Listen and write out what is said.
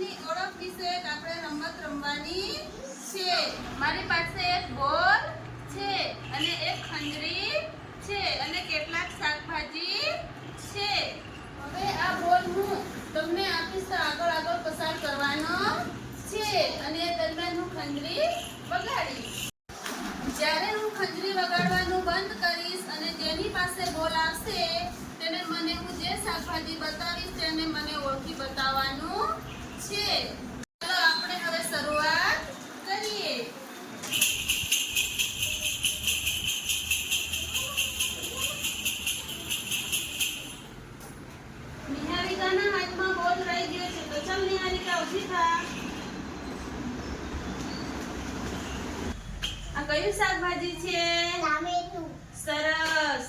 શાકભાજીની ઓળખ વિશે આપણે રમત રમવાની છે. મારી પાસે એક બોલ છે અને એક ખંજરી છે અને કેટલાક શાકભાજી છે. હવે આ બોલ હું તમને આપીશ તો આગળ પસાર કરવાનો છે અને એ દરમિયાન હું ખંજરી વગાડીશ. જ્યારે હું ખંજરી વગાડવાનું બંધ કરીશ અને જેની પાસે બોલ આવશે તેને મને હું જે શાકભાજી બતાવીશ તેને મને ઓળખી બતાવવાનું છે. ચાલો આપણે હવે શરૂઆત કરીએ. નિહારિકાના હાથમાં બોલ રહી ગયો છે તો ચાલ નિહારિકા ઊભી થા. આ કયું શાકભાજી છે? ટામેટું. સરસ.